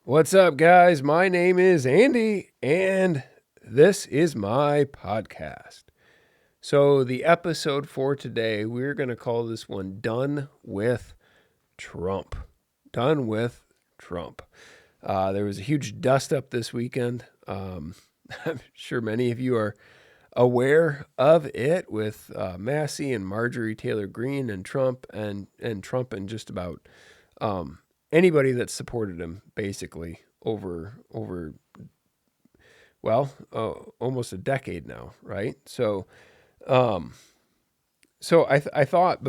What's up, guys? My name is Andy, and this is my podcast. So, the episode for today, we're going to call this one Done with Trump. Done with Trump. There was a huge dust up this weekend. I'm sure many of you are aware of it with Massey and Marjorie Taylor Greene and Trump and just about anybody that supported him basically over almost a decade now, right? Um, I thought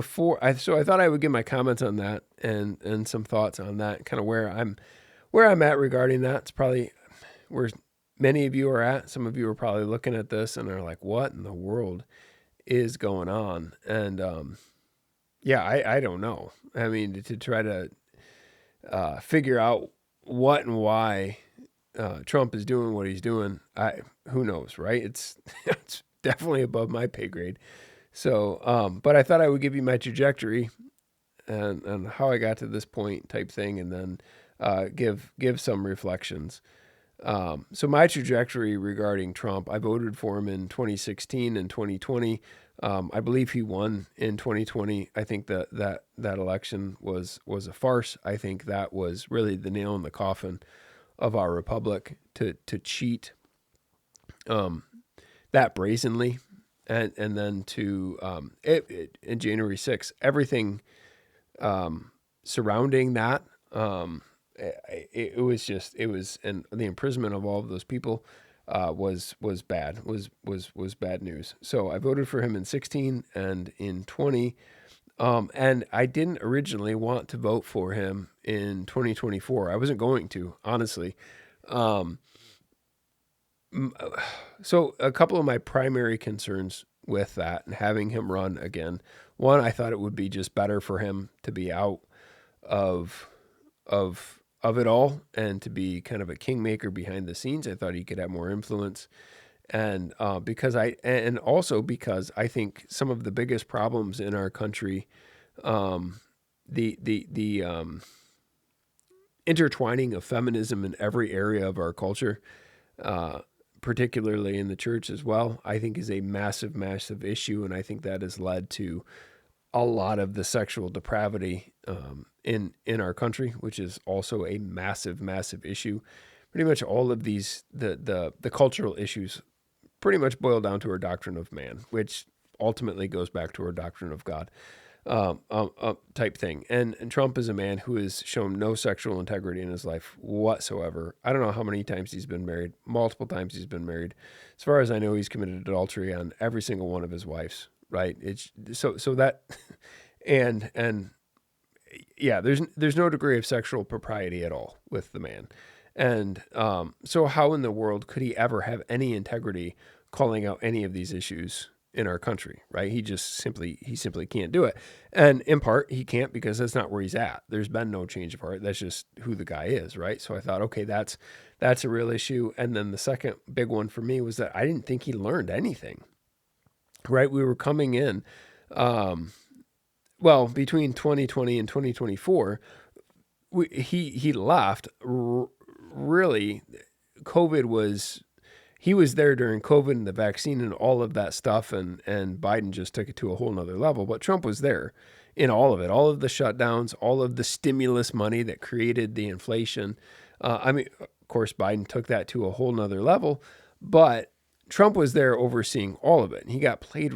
I thought I would give my comments on that and some thoughts on that, kind of where I'm at regarding that. It's probably where many of you are at. Some of you are probably looking at this and are like, "What in the world is going on?" And I don't know. I mean, to try to figure out what and why Trump is doing what he's doing, who knows, right? It's definitely above my pay grade. So, but I thought I would give you my trajectory and how I got to this point, type thing, and then give some reflections. So my trajectory regarding Trump, I voted for him in 2016 and 2020. I believe he won in 2020. I think that election was a farce. I think that was really the nail in the coffin of our republic to cheat that brazenly, and then to in January 6th, everything surrounding that. It was and the imprisonment of all of those people was bad news. So I voted for him in 16 and in 20. And I didn't originally want to vote for him in 2024. I wasn't going to, honestly. Um, so a couple of my primary concerns with that and having him run again. One, I thought it would be just better for him to be out of of it all and to be kind of a kingmaker behind the scenes. I thought he could have more influence, and also because I think some of the biggest problems in our country, the intertwining of feminism in every area of our culture, uh, particularly in the church as well, I think is a massive issue, and I think that has led to a lot of the sexual depravity in our country, which is also a massive issue. Pretty much all of these the cultural issues pretty much boil down to our doctrine of man, which ultimately goes back to our doctrine of God, type thing. And Trump is a man who has shown no sexual integrity in his life whatsoever. I don't know how many times he's been married. Multiple times he's been married. As far as I know, he's committed adultery on every single one of his wives. Right? It's so that and yeah, there's no degree of sexual propriety at all with the man. And so how in the world could he ever have any integrity calling out any of these issues in our country, right? He simply can't do it. And in part he can't because that's not where he's at. There's been no change of heart. That's just who the guy is, right? So I thought, okay, that's a real issue. And then the second big one for me was that I didn't think he learned anything. Right? We were coming in um, between 2020 and 2024, he left. Really, COVID was he was there during COVID and the vaccine and all of that stuff, and Biden just took it to a whole nother level. But Trump was there in all of it, all of the shutdowns, all of the stimulus money that created the inflation. Of course, Biden took that to a whole nother level, but Trump was there overseeing all of it, and he got played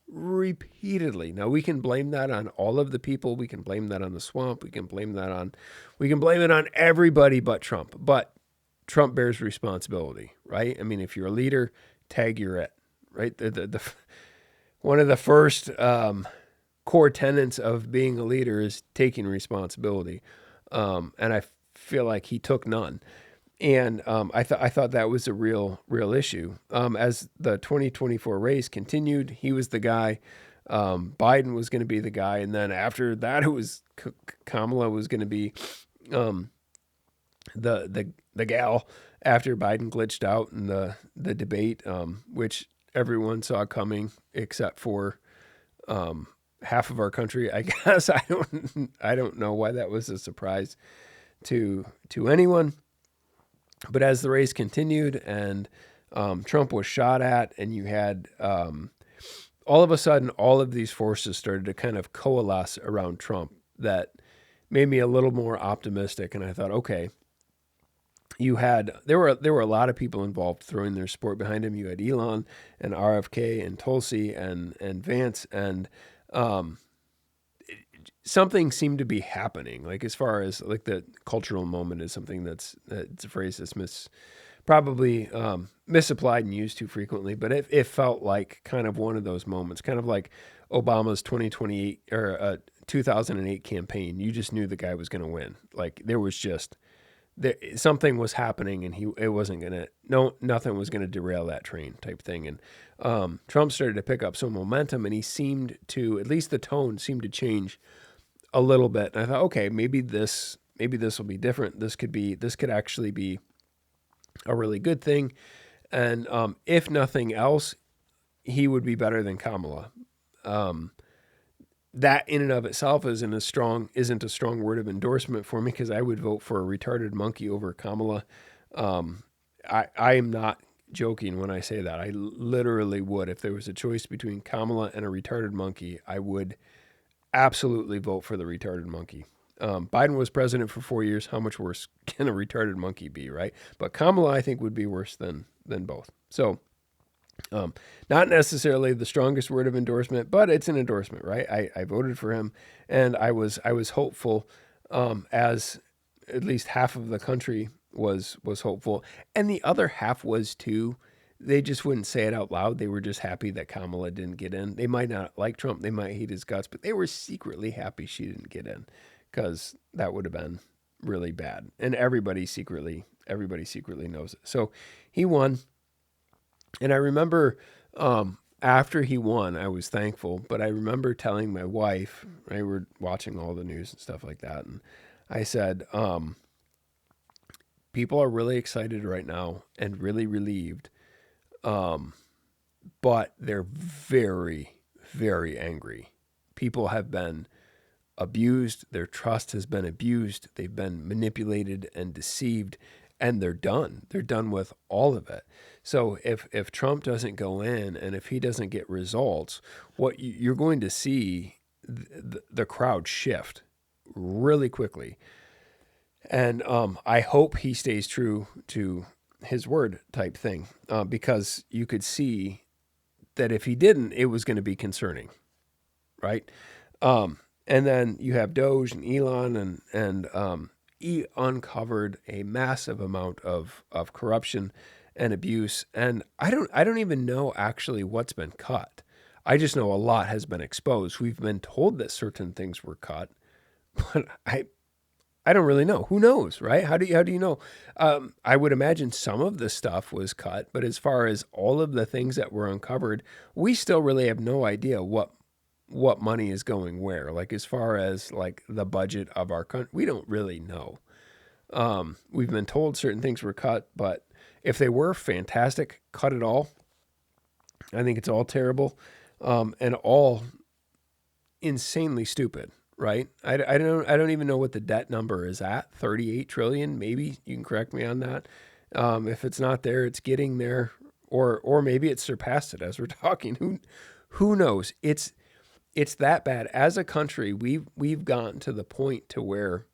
repeatedly. Now we can blame that on all of the people. We can blame that on the swamp. We can blame it on everybody but Trump. But Trump bears responsibility, right? I mean, if you're a leader, tag you're it, right? One of the first core tenets of being a leader is taking responsibility, and I feel like he took none. And I thought that was a real issue. As the 2024 race continued, he was the guy. Biden was going to be the guy, and then after that, it was Kamala was going to be um, the gal after Biden glitched out in the debate, which everyone saw coming except for half of our country. I guess I don't know why that was a surprise to anyone. But as the race continued and Trump was shot at, and you had all of a sudden all of these forces started to kind of coalesce around Trump, that made me a little more optimistic. And I thought, okay, there were a lot of people involved throwing their support behind him. You had Elon and RFK and Tulsi and Vance, and um, something seemed to be happening. Like, as far as like the cultural moment is something it's a phrase that's probably misapplied and used too frequently, but it felt like kind of one of those moments, kind of like Obama's 2028 or 2008 campaign. You just knew the guy was going to win. Like, there was just something was happening, and it wasn't gonna, nothing was gonna derail that train, type thing. And Trump started to pick up some momentum, and he seemed to, at least the tone seemed to change a little bit. And I thought, okay, maybe this will be different. This could actually be a really good thing. And if nothing else, he would be better than Kamala. That in and of itself isn't a strong word of endorsement for me, because I would vote for a retarded monkey over Kamala. I am not joking when I say that. I literally would. If there was a choice between Kamala and a retarded monkey, I would absolutely vote for the retarded monkey. Biden was president for 4 years. How much worse can a retarded monkey be, right? But Kamala, I think, would be worse than both. So, not necessarily the strongest word of endorsement, but it's an endorsement, right? I voted for him, and I was hopeful, as at least half of the country was hopeful, and the other half was too. They just wouldn't say it out loud. They were just happy that Kamala didn't get in. They might not like Trump, they might hate his guts, but they were secretly happy she didn't get in, because that would have been really bad. And everybody secretly knows it. So he won. And I remember after he won, I was thankful, but I remember telling my wife, right, we're watching all the news and stuff like that, and I said, people are really excited right now and really relieved, but they're very, very angry. People have been abused. Their trust has been abused. They've been manipulated and deceived, and they're done. They're done with all of it. So if Trump doesn't go in, and if he doesn't get results, what you're going to see the crowd shift really quickly. And I hope he stays true to his word, type thing, because you could see that if he didn't, it was going to be concerning, right? And then you have Doge and Elon, and he uncovered a massive amount of corruption and abuse. And I don't even know actually what's been cut. I just know a lot has been exposed. We've been told that certain things were cut, but I don't really know. Who knows, right? How do you know? I would imagine some of the stuff was cut, but as far as all of the things that were uncovered, we still really have no idea what money is going where. Like, as far as like the budget of our country, we don't really know. We've been told certain things were cut, but if they were, fantastic, cut it all. I think it's all terrible, and all insanely stupid, right? I don't even know what the debt number is at. 38 trillion, maybe. You can correct me on that. If it's not there, it's getting there, or maybe it's surpassed it as we're talking. Who knows? It's that bad. As a country, we've gotten to the point to where,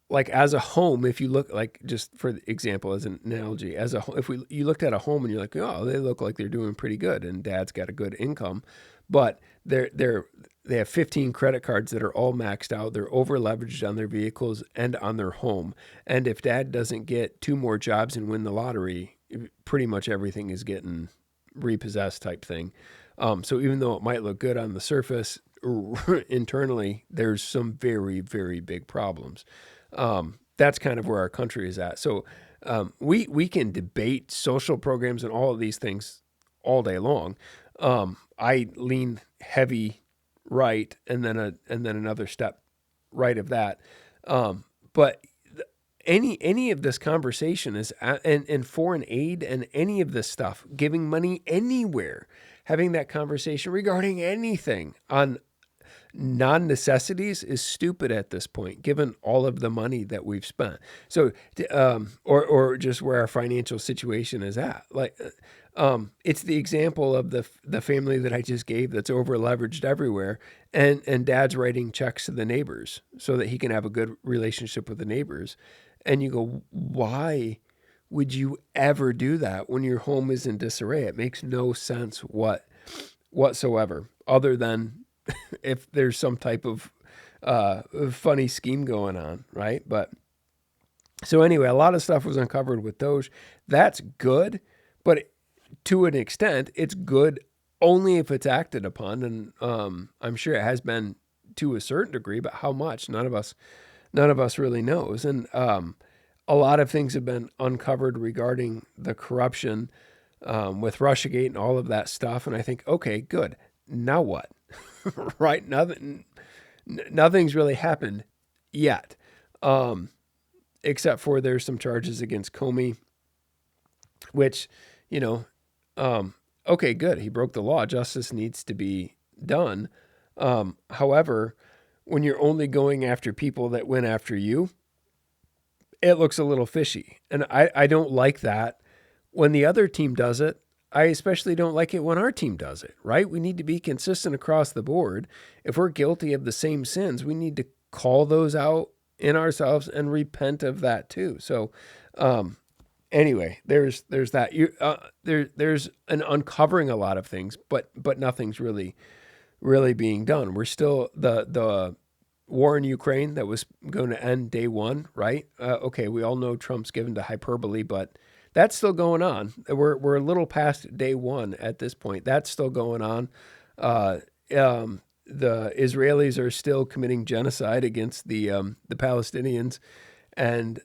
like, as a home, if you look, like, just for example, as an analogy, if you looked at a home and you're like, oh, they look like they're doing pretty good, and dad's got a good income, but they have 15 credit cards that are all maxed out. They're over leveraged on their vehicles and on their home. And if dad doesn't get 2 more jobs and win the lottery, pretty much everything is getting repossessed, type thing. So even though it might look good on the surface, internally, there's some very, very big problems. That's kind of where our country is at. So we can debate social programs and all of these things all day long. I lean heavy right, and then another step right of that. But any of this conversation is, and foreign aid and any of this stuff, giving money anywhere, having that conversation regarding anything on non-necessities is stupid at this point, given all of the money that we've spent. So, or just where our financial situation is at. Like, it's the example of the family that I just gave that's over leveraged everywhere, and dad's writing checks to the neighbors so that he can have a good relationship with the neighbors. And you go, why would you ever do that when your home is in disarray? It makes no sense whatsoever, other than if there's some type of funny scheme going on, right? But so anyway, a lot of stuff was uncovered with Doge. That's good, but to an extent, it's good only if it's acted upon, and I'm sure it has been to a certain degree, but how much? None of us really knows. And a lot of things have been uncovered regarding the corruption with Russiagate and all of that stuff. And I think, okay, good. Now what? Right? Nothing's really happened yet, except for there's some charges against Comey, which, okay, good. He broke the law. Justice needs to be done. However, when you're only going after people that went after you, it looks a little fishy. And I don't like that when the other team does it. I especially don't like it when our team does it, right? We need to be consistent across the board. If we're guilty of the same sins, we need to call those out in ourselves and repent of that too. So, anyway, there's that. There's an uncovering a lot of things, but nothing's really being done. We're still the war in Ukraine that was going to end day one, right? Okay, we all know Trump's given to hyperbole, but that's still going on. We're a little past day one at this point. That's still going on. The Israelis are still committing genocide against the Palestinians, and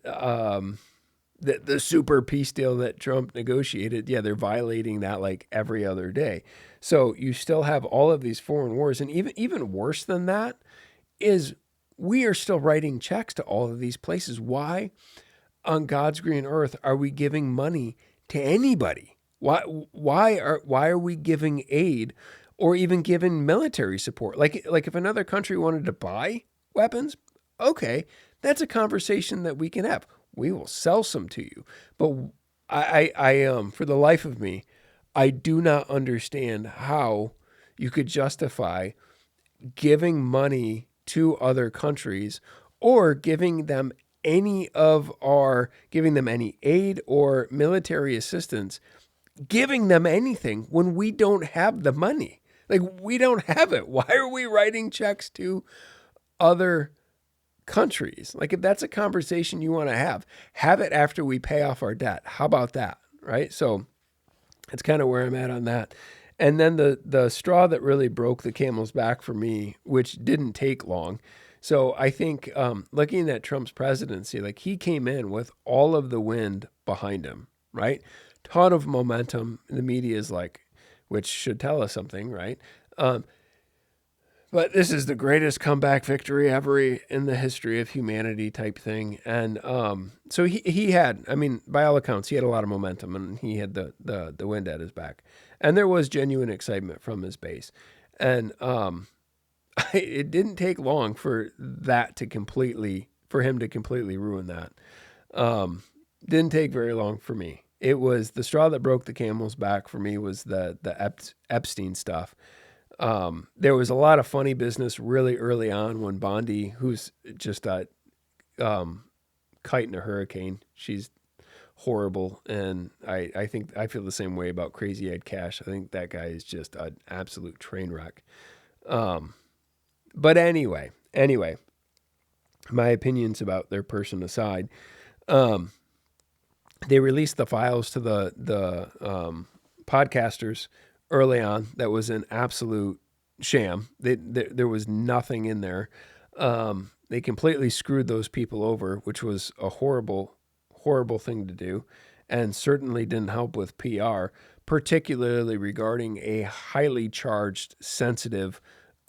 the super peace deal that Trump negotiated. Yeah, they're violating that like every other day. So you still have all of these foreign wars, and even worse than that is we are still writing checks to all of these places. Why on God's green earth are we giving money to anybody? Why are we giving aid or even giving military support? Like if another country wanted to buy weapons, okay, that's a conversation that we can have. We will sell some to you. But I for the life of me, I do not understand how you could justify giving money to other countries or giving them any aid or military assistance, giving them anything when we don't have the money. Like, we don't have it. Why are we writing checks to other countries? Like, if that's a conversation you want to have it after we pay off our debt. How about that? Right? So that's kind of where I'm at on that. And then the straw that really broke the camel's back for me, which didn't take long. So I think looking at Trump's presidency, like he came in with all of the wind behind him, right? Ton of momentum. The media is like, which should tell us something, right? But this is the greatest comeback victory ever in the history of humanity type thing. And so he had, I mean, by all accounts, he had a lot of momentum and he had the wind at his back. And there was genuine excitement from his base. And it didn't take long for him to completely ruin that. Didn't take very long for me. It was the straw that broke the camel's back for me was the Epstein stuff. There was a lot of funny business really early on when Bondi, who's just a kite in a hurricane, she's horrible. And I think I feel the same way about Crazy Ed Cash. I think that guy is just an absolute train wreck. But anyway, my opinions about their person aside, they released the files to the podcasters early on. That was an absolute sham. There was nothing in there. They completely screwed those people over, which was a horrible thing to do, and certainly didn't help with PR, particularly regarding a highly charged, sensitive,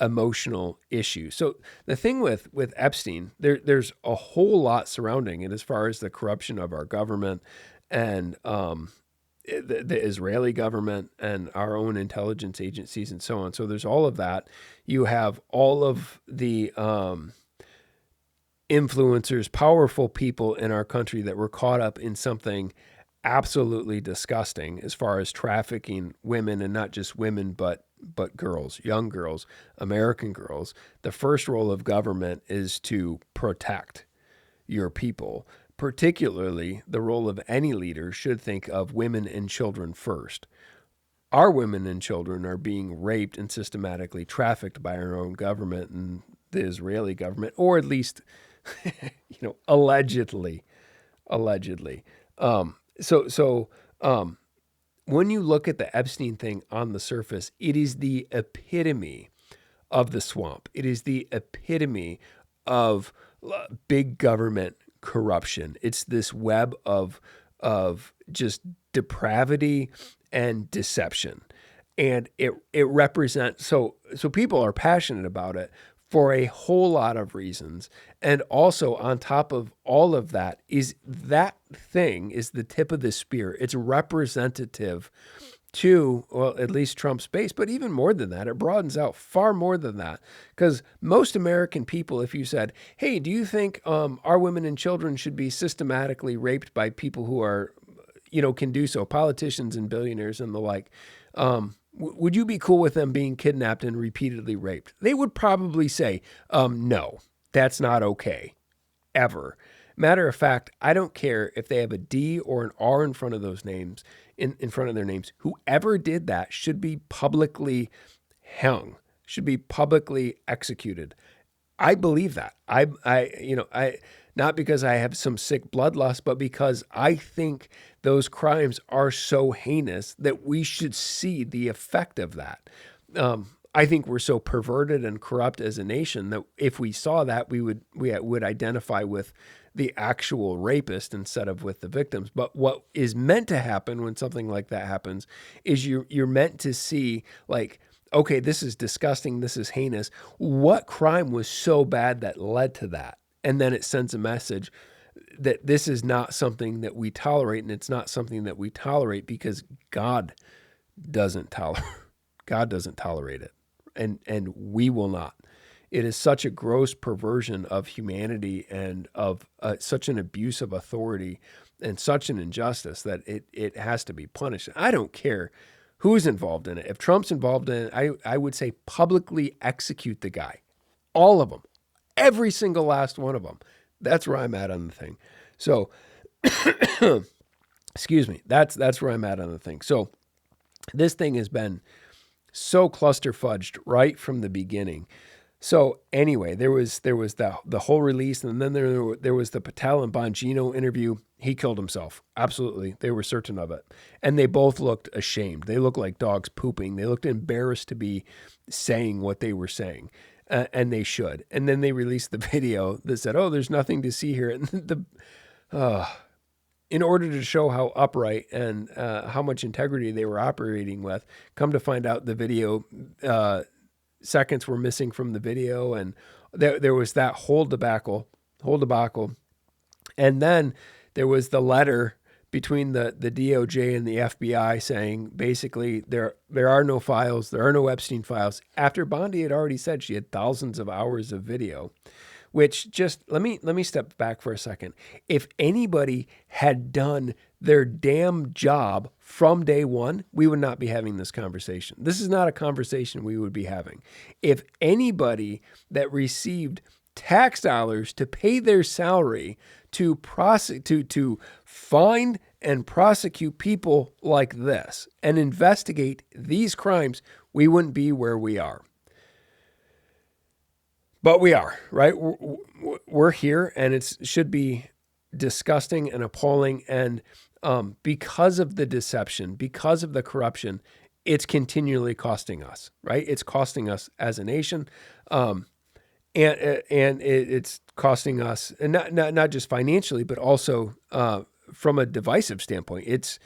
emotional issue. So the thing with Epstein, there's a whole lot surrounding it as far as the corruption of our government and the Israeli government and our own intelligence agencies and so on. So there's all of that. You have all of the influencers, powerful people in our country that were caught up in something absolutely disgusting as far as trafficking women, and not just women, but girls, young girls, American girls. The first role of government is to protect your people. Particularly, the role of any leader should think of women and children first. Our women and children are being raped and systematically trafficked by our own government and the Israeli government, or at least, allegedly, allegedly. So when you look at the Epstein thing on the surface, it is the epitome of the swamp. It is the epitome of big government corruption. It's this web of just depravity and deception. And it represents, so people are passionate about it for a whole lot of reasons. And also on top of all of that is that thing is the tip of the spear. It's representative to, well, at least Trump's base, but even more than that, it broadens out far more than that. Because most American people, if you said, hey, do you think our women and children should be systematically raped by people who are, can do so, politicians and billionaires and the like, would you be cool with them being kidnapped and repeatedly raped? They would probably say, no, that's not okay, ever. Matter of fact, I don't care if they have a D or an R in front of those names, in front of their names. Whoever did that should be publicly hung, should be publicly executed. I believe that. I not because I have some sick bloodlust, but because I think those crimes are so heinous that we should see the effect of that. I think we're so perverted and corrupt as a nation that if we saw that, we would identify with the actual rapist instead of with the victims. But what is meant to happen when something like that happens is you're meant to see, like, okay, this is disgusting, this is heinous. What crime was so bad that led to that? And then it sends a message that this is not something that we tolerate, and it's not something that we tolerate because God doesn't tolerate it, and we will not. It is such a gross perversion of humanity and of such an abuse of authority and such an injustice that it has to be punished. I don't care who's involved in it. If Trump's involved in it, I would say publicly execute the guy. All of them. Every single last one of them. That's where I'm at on the thing. So, excuse me. That's where I'm at on the thing. So this thing has been so cluster fudged right from the beginning. So anyway, there was the whole release, and then there was the Patel and Bongino interview. He killed himself. Absolutely. They were certain of it. And they both looked ashamed. They looked like dogs pooping. They looked embarrassed to be saying what they were saying. And they should. And then they released the video that said, oh, there's nothing to see here. And in order to show how upright and how much integrity they were operating with, come to find out the video, seconds were missing from the video. And there was that whole debacle. And then there was the letter between the DOJ and the FBI saying basically there are no files, there are no Epstein files, after Bondi had already said she had thousands of hours of video, which just, let me step back for a second. If anybody had done their damn job from day one, we would not be having this conversation. This is not a conversation we would be having. If anybody that received tax dollars to pay their salary to find and prosecute people like this and investigate these crimes, we wouldn't be where we are. But we are, right? We're here, and it should be disgusting and appalling. And because of the deception, because of the corruption, it's continually costing us, right? It's costing us as a nation. And it's costing us, and not just financially, but also from a divisive standpoint. It's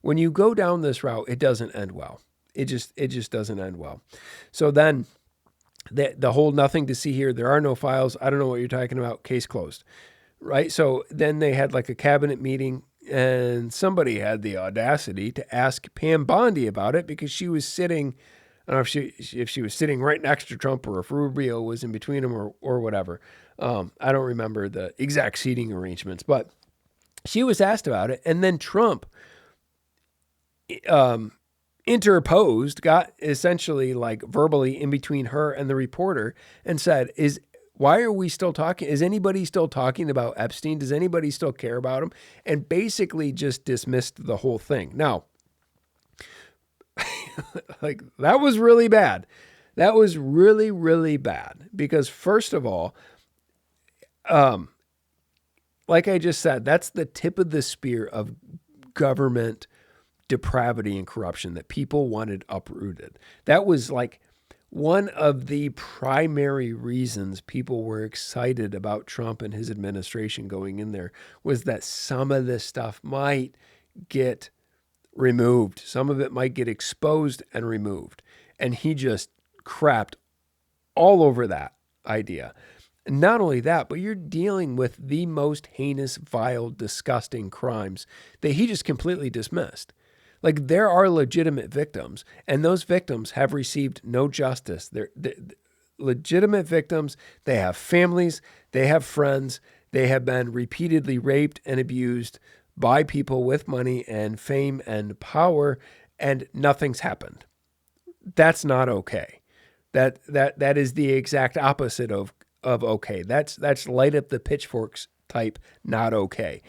when you go down this route, it doesn't end well. It just doesn't end well. So then the whole nothing to see here. There are no files. I don't know what you're talking about. Case closed, right? So then they had like a cabinet meeting and somebody had the audacity to ask Pam Bondi about it because she was sitting. I don't know if she was sitting right next to Trump or if Rubio was in between them or whatever. I don't remember the exact seating arrangements, but she was asked about it, and then Trump interposed, got essentially like verbally in between her and the reporter, and said, why are we still talking? Is anybody still talking about Epstein? Does anybody still care about him? And basically just dismissed the whole thing. Now, like, that was really bad. That was really, really bad because, first of all, like I just said, that's the tip of the spear of government depravity and corruption that people wanted uprooted. That was like one of the primary reasons people were excited about Trump and his administration going in there, was that some of this stuff might get removed. Some of it might get exposed and removed. And he just crapped all over that idea. Not only that, but you're dealing with the most heinous, vile, disgusting crimes that he just completely dismissed. Like, there are legitimate victims, and those victims have received no justice. They're legitimate victims. They have families. They have friends. They have been repeatedly raped and abused by people with money and fame and power, and nothing's happened. That's not okay. That is the exact opposite of okay. That's light up the pitchforks type, not okay.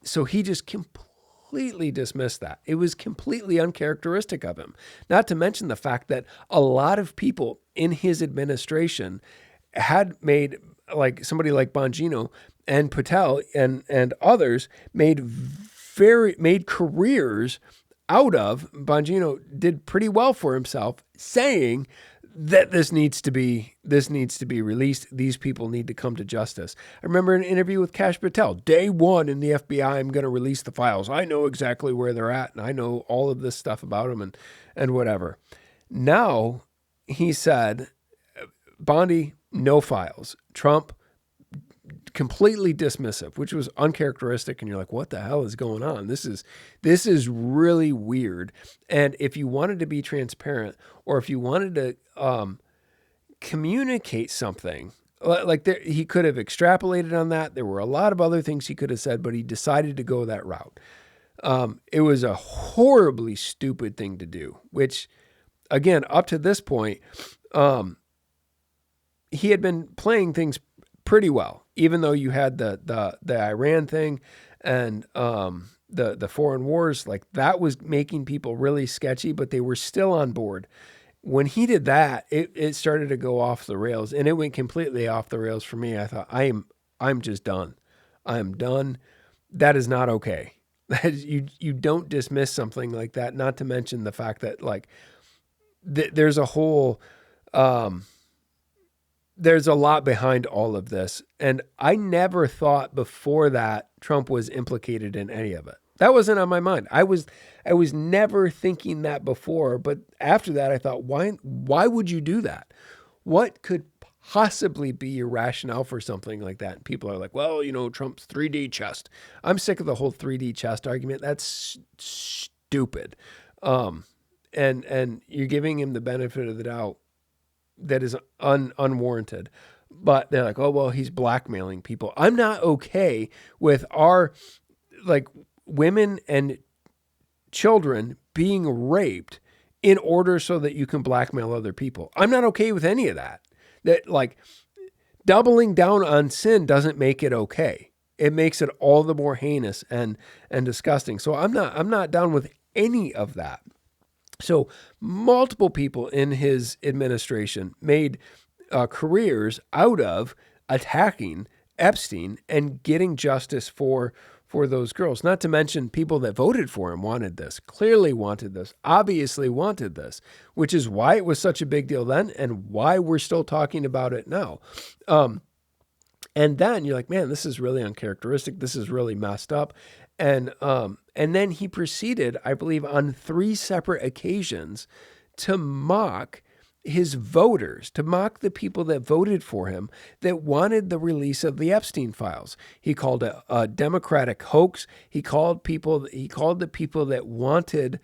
So he just completely dismissed that. It was completely uncharacteristic of him. Not to mention the fact that a lot of people in his administration had made, like somebody like Bongino and Patel and others, made careers out of. Bongino did pretty well for himself, saying that this needs to be released. These people need to come to justice. I remember an interview with Kash Patel. Day one in the FBI, I'm going to release the files. I know exactly where they're at, and I know all of this stuff about them and whatever. Now, he said, Bondi, no files. Trump, completely dismissive, which was uncharacteristic. And you're like, what the hell is going on? This is really weird. And if you wanted to be transparent, or if you wanted to communicate something, like he could have extrapolated on that. There were a lot of other things he could have said, but he decided to go that route. It was a horribly stupid thing to do, which, again, up to this point, he had been playing things pretty well, even though you had the Iran thing and the foreign wars. Like, that was making people really sketchy, but they were still on board. When he did that, it started to go off the rails, and it went completely off the rails for me. I thought, I'm just done. I'm done. That is not okay. You don't dismiss something like that. Not to mention the fact that, like, there's a whole there's a lot behind all of this. And I never thought before that Trump was implicated in any of it. That wasn't on my mind. I was never thinking that before. But after that, I thought, why would you do that? What could possibly be your rationale for something like that? And people are like, well, Trump's 3D chest. I'm sick of the whole 3D chest argument. That's stupid. And you're giving him the benefit of the doubt that is unwarranted. But they're like, oh, well, he's blackmailing people. I'm not okay with our, like, women and children being raped in order so that you can blackmail other people. I'm not okay with any of that. That, like, doubling down on sin doesn't make it okay. It makes it all the more heinous and disgusting. So I'm not down with any of that. So multiple people in his administration made careers out of attacking Epstein and getting justice for those girls. Not to mention people that voted for him wanted this, clearly wanted this, obviously wanted this, which is why it was such a big deal then and why we're still talking about it now. And then you're like, man, this is really uncharacteristic. This is really messed up. And then he proceeded, I believe, on 3 separate occasions to mock his voters, to mock the people that voted for him that wanted the release of the Epstein files. He called it a Democratic hoax. He called the people that wanted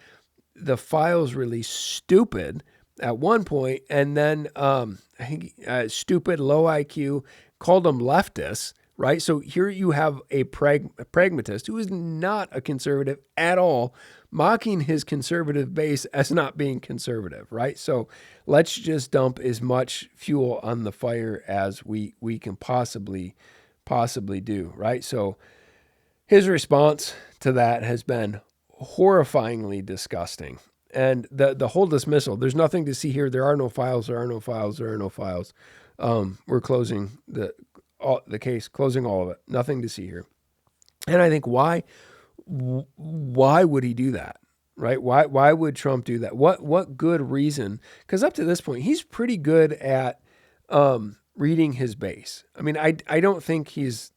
the files released stupid at one point, and then I think stupid, low IQ, called them leftists, right? So here you have a pragmatist who is not a conservative at all, mocking his conservative base as not being conservative, right? So let's just dump as much fuel on the fire as we can possibly do, right? So his response to that has been horrifyingly disgusting. And the whole dismissal, there's nothing to see here. There are no files. There are no files. There are no files. We're closing the case, closing all of it. Nothing to see here. And I think why would he do that? Right? Why would Trump do that? What good reason? Because up to this point, he's pretty good at reading his base. I mean, I don't think he's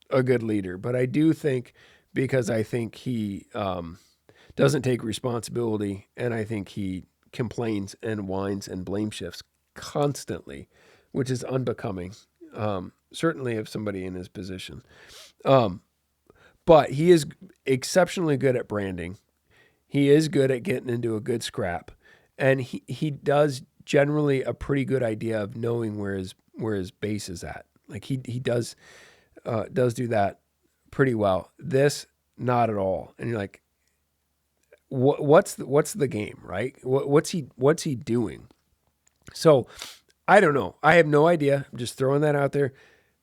a good leader, but I do think, because I think he doesn't take responsibility, and I think he complains and whines and blame shifts constantly, which is unbecoming, certainly of somebody in his position. But he is exceptionally good at branding. He is good at getting into a good scrap, and he does generally a pretty good idea of knowing where his base is at. Like he does do that pretty well. This, not at all. And you're like, what's the game, right? What's he doing? So I don't know. I have no idea. I'm just throwing that out there.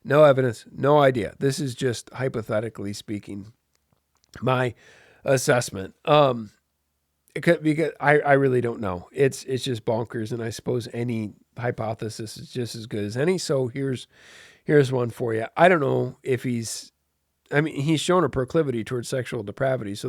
No evidence, no idea. This is just hypothetically speaking, my assessment. Because I really don't know. It's just bonkers, and I suppose any hypothesis is just as good as any. So here's one for you. I don't know if he's shown a proclivity towards sexual depravity, so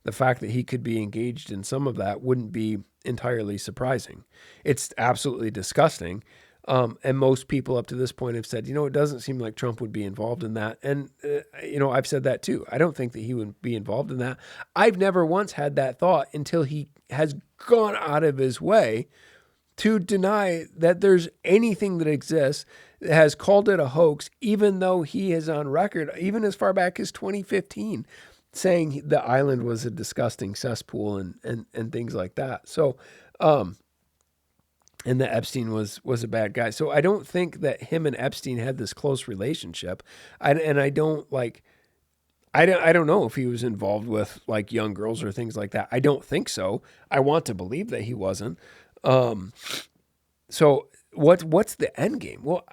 the fact that he could be engaged in some of that wouldn't be entirely surprising. It's absolutely disgusting. And most people up to this point have said, it doesn't seem like Trump would be involved in that. And, I've said that too. I don't think that he would be involved in that. I've never once had that thought until he has gone out of his way to deny that there's anything that exists, that has called it a hoax, even though he is on record, even as far back as 2015, saying the island was a disgusting cesspool and things like that. So, and that Epstein was a bad guy. So I don't think that him and Epstein had this close relationship. I don't know if he was involved with like young girls or things like that. I don't think so. I want to believe that he wasn't. So what's the end game? Well,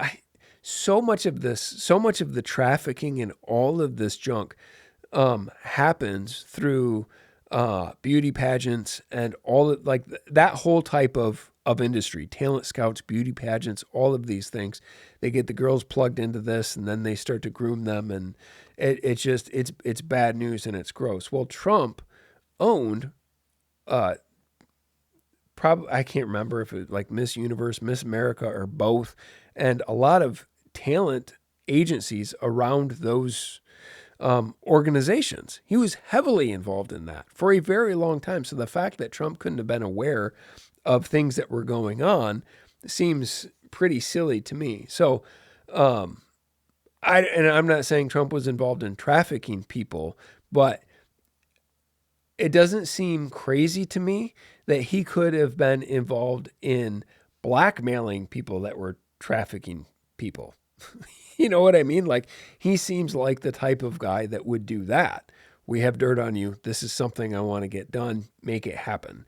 so much of the trafficking and all of this junk happens through beauty pageants and all like that whole type of industry, talent scouts, beauty pageants, all of these things. They get the girls plugged into this, and then they start to groom them, and it's bad news and it's gross. Well, Trump owned probably, I can't remember if it was like Miss Universe, Miss America, or both, and a lot of talent agencies around those organizations. He was heavily involved in that for a very long time. So the fact that Trump couldn't have been aware of things that were going on seems pretty silly to me. So, I'm not saying Trump was involved in trafficking people, but it doesn't seem crazy to me that he could have been involved in blackmailing people that were trafficking people. You know what I mean? Like, he seems like the type of guy that would do that. We have dirt on you. This is something I want to get done. Make it happen.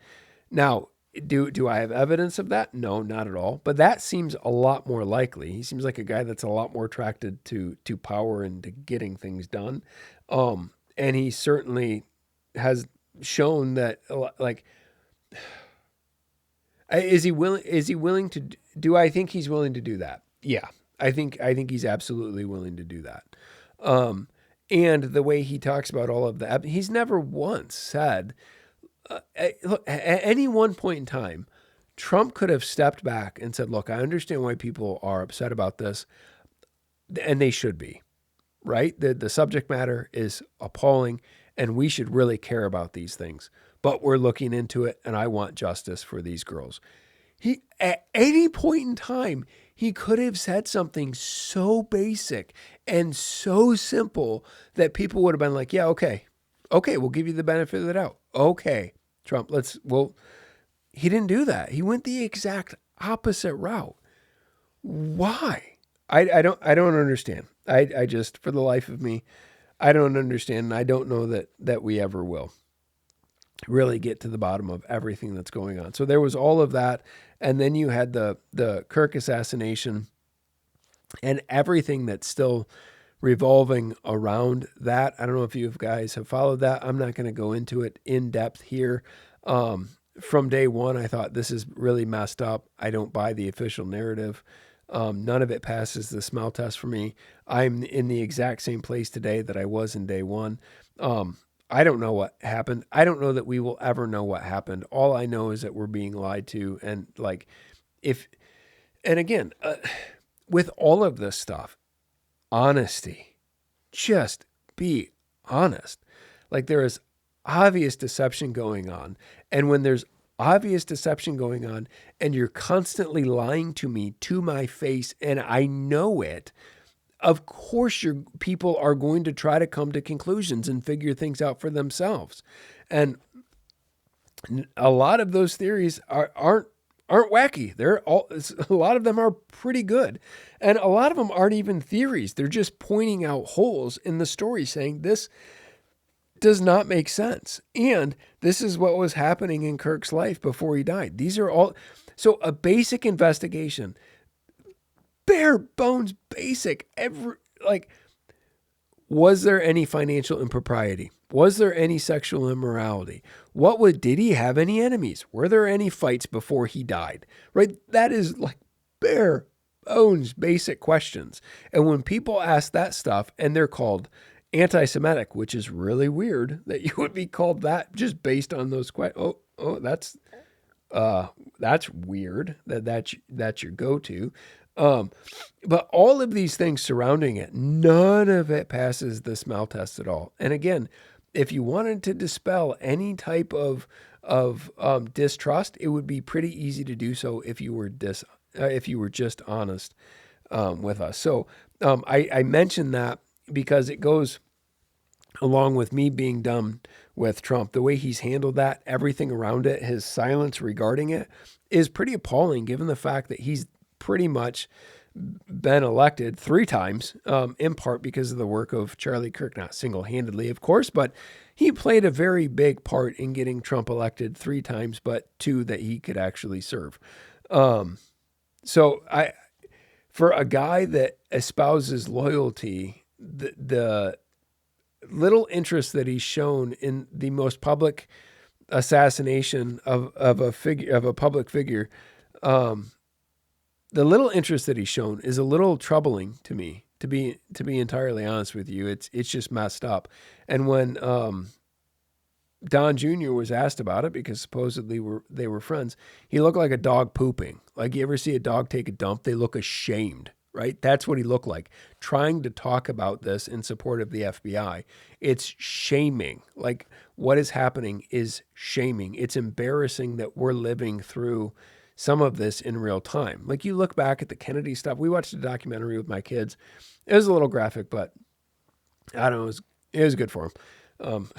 Now, do I have evidence of that? No, not at all. But that seems a lot more likely. He seems like a guy that's a lot more attracted to power and to getting things done. And he certainly has shown that, like, is he willing to do? I think he's willing to do that. Yeah, I think he's absolutely willing to do that. And the way he talks about all of that, he's never once said, look, at any one point in time, Trump could have stepped back and said, look, I understand why people are upset about this, and they should be, right? The subject matter is appalling, and we should really care about these things. But we're looking into it, and I want justice for these girls. He, at any point in time, he could have said something so basic and so simple that people would have been like, yeah, okay. Okay, we'll give you the benefit of the doubt. Okay, Trump, he didn't do that. He went the exact opposite route. Why? I don't understand. I just, for the life of me, I don't understand. And I don't know that we ever will really get to the bottom of everything that's going on. So there was all of that. And then you had the Kirk assassination and everything that's still revolving around that. I don't know if you guys have followed that. I'm not going to go into it in depth here. From day one, I thought this is really messed up. I don't buy the official narrative. None of it passes the smell test for me. I'm in the exact same place today that I was in day one. I don't know what happened. I don't know that we will ever know what happened. All I know is that we're being lied to. And like, and again, with all of this stuff, honesty, just be honest. Like there is obvious deception going on. And when there's obvious deception going on and you're constantly lying to me to my face and I know it, of course people are going to try to come to conclusions and figure things out for themselves. And a lot of those theories aren't wacky. A lot of them are pretty good. And a lot of them aren't even theories. They're just pointing out holes in the story saying this does not make sense. And this is what was happening in Kirk's life before he died. These are all, so a basic investigation, bare bones basic, was there any financial impropriety? Was there any sexual immorality? Did he have any enemies? Were there any fights before he died? Right? That is like bare bones basic questions. And when people ask that stuff and they're called anti-Semitic, which is really weird that you would be called that just based on those questions. That's weird that's your go-to. But all of these things surrounding it, none of it passes the smell test at all. And again, if you wanted to dispel any type of distrust, it would be pretty easy to do so if you were just honest with us. So I mentioned that because it goes along with me being done with Trump. The way he's handled that, everything around it, his silence regarding it is pretty appalling given the fact that he's pretty much been elected 3 times, in part because of the work of Charlie Kirk, not single-handedly, of course, but he played a very big part in getting Trump elected 3 times, but 2 that he could actually serve. So for a guy that espouses loyalty, the little interest that he's shown in the most public assassination of a public figure, the little interest that he's shown is a little troubling to me, to be entirely honest with you. It's just messed up. And when Don Jr. was asked about it, because supposedly they were friends, he looked like a dog pooping. Like, you ever see a dog take a dump? They look ashamed, right? That's what he looked like, trying to talk about this in support of the FBI. It's shaming. Like, what is happening is shaming. It's embarrassing that we're living through some of this in real time. Like, you look back at the Kennedy stuff. We watched a documentary with my kids. It was a little graphic, but I don't know. It was good for them.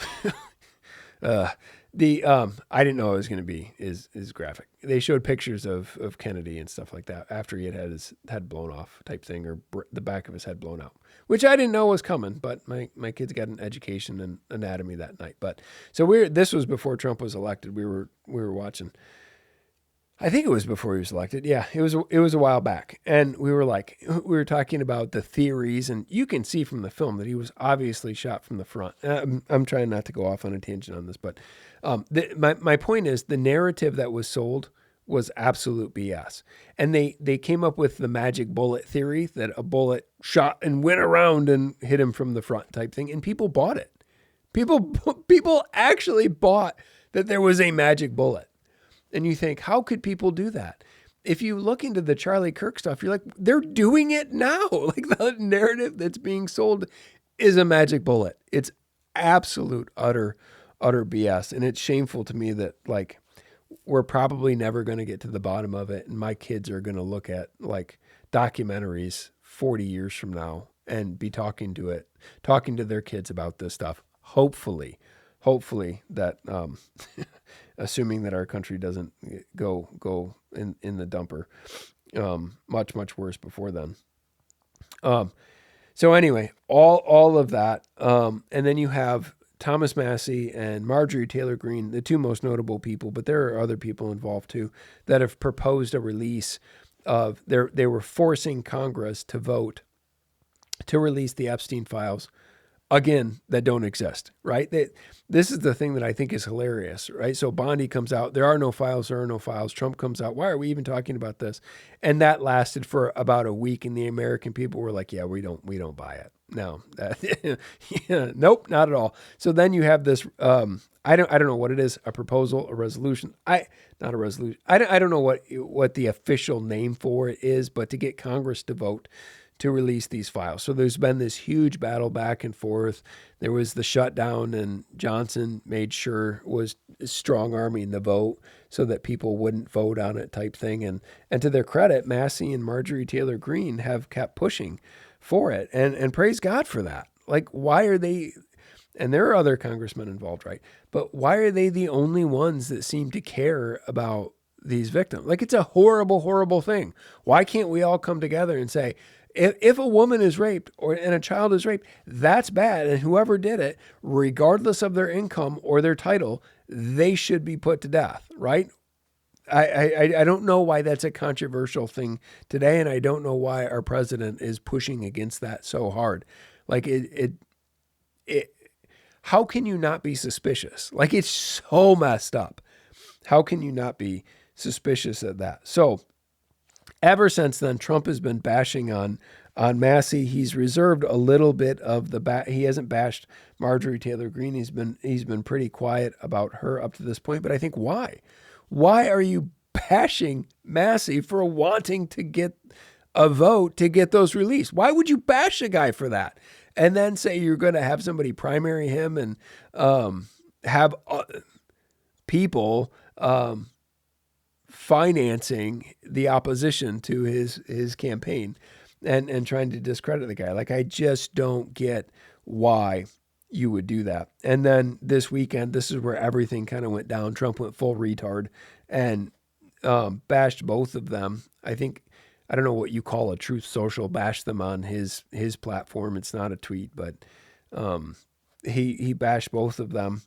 I didn't know it was going to be is graphic. They showed pictures of Kennedy and stuff like that after he had his head blown off type thing, or the back of his head blown out, which I didn't know was coming, but my kids got an education in anatomy that night. But so this was before Trump was elected. We were watching, I think it was before he was elected. Yeah, it was a while back. And we were talking about the theories, and you can see from the film that he was obviously shot from the front. I'm trying not to go off on a tangent on this, but my point is the narrative that was sold was absolute BS. And they came up with the magic bullet theory, that a bullet shot and went around and hit him from the front type thing. And people bought it. People actually bought that there was a magic bullet. And you think, how could people do that? If you look into the Charlie Kirk stuff, you're like, they're doing it now. Like, the narrative that's being sold is a magic bullet. It's absolute, utter BS. And it's shameful to me that, like, we're probably never going to get to the bottom of it. And my kids are going to look at like documentaries 40 years from now and be talking to their kids about this stuff. Hopefully that, assuming that our country doesn't go in the dumper, much worse before then. So anyway, all of that. And then you have Thomas Massie and Marjorie Taylor Greene, the two most notable people, but there are other people involved too, that have proposed a release of they were forcing Congress to vote to release the Epstein files, again, that don't exist, right? This is the thing that I think is hilarious, right? So Bondi comes out, there are no files. Trump comes out, why are we even talking about this? And that lasted for about a week, and the American people were like, yeah, we don't buy it. No, yeah, nope, not at all. So then you have this, I don't know what it is, a proposal, a resolution. Not a resolution. I don't know what the official name for it is, but to get Congress to vote to release these files. So there's been this huge battle back and forth. There was the shutdown, and Johnson made sure was strong arming the vote so that people wouldn't vote on it type thing. And to their credit, Massie and Marjorie Taylor Greene have kept pushing for it. And praise God for that. Like, why are they, and there are other congressmen involved, right? But why are they the only ones that seem to care about these victims? Like, it's a horrible, horrible thing. Why can't we all come together and say, if a woman is raped and a child is raped, that's bad. And whoever did it, regardless of their income or their title, they should be put to death, right? I don't know why that's a controversial thing today. And I don't know why our president is pushing against that so hard. Like how can you not be suspicious? Like, it's so messed up. How can you not be suspicious of that? So ever since then, Trump has been bashing on Massie. He's reserved a little bit of he hasn't bashed Marjorie Taylor Greene. He's been pretty quiet about her up to this point. But I think why? Why are you bashing Massie for wanting to get a vote to get those released? Why would you bash a guy for that? And then say you're going to have somebody primary him and have people financing the opposition to his campaign and trying to discredit the guy. Like, I just don't get why you would do that. And then this weekend, this is where everything kind of went down. Trump went full retard and bashed both of them. I don't know what you call a Truth Social, bashed them on his platform. It's not a tweet, but he bashed both of them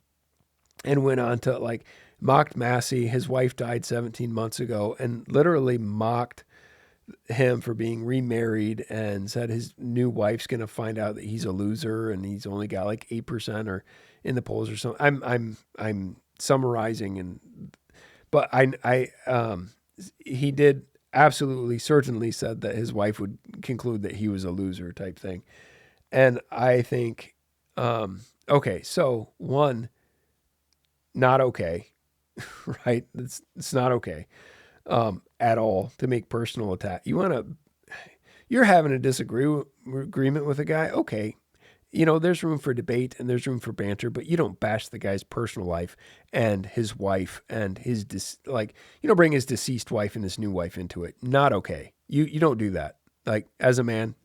and went on to like mocked Massie. His wife died 17 months ago, and literally mocked him for being remarried and said his new wife's going to find out that he's a loser and he's only got like 8% or in the polls or something. I'm summarizing, but he did absolutely certainly said that his wife would conclude that he was a loser type thing. And I think, okay, so one, not okay. Right? It's not okay at all to make personal attack. You're having a disagreement with a guy. Okay. There's room for debate and there's room for banter, but you don't bash the guy's personal life and his wife and his, bring his deceased wife and his new wife into it. Not okay. You don't do that. Like, as a man,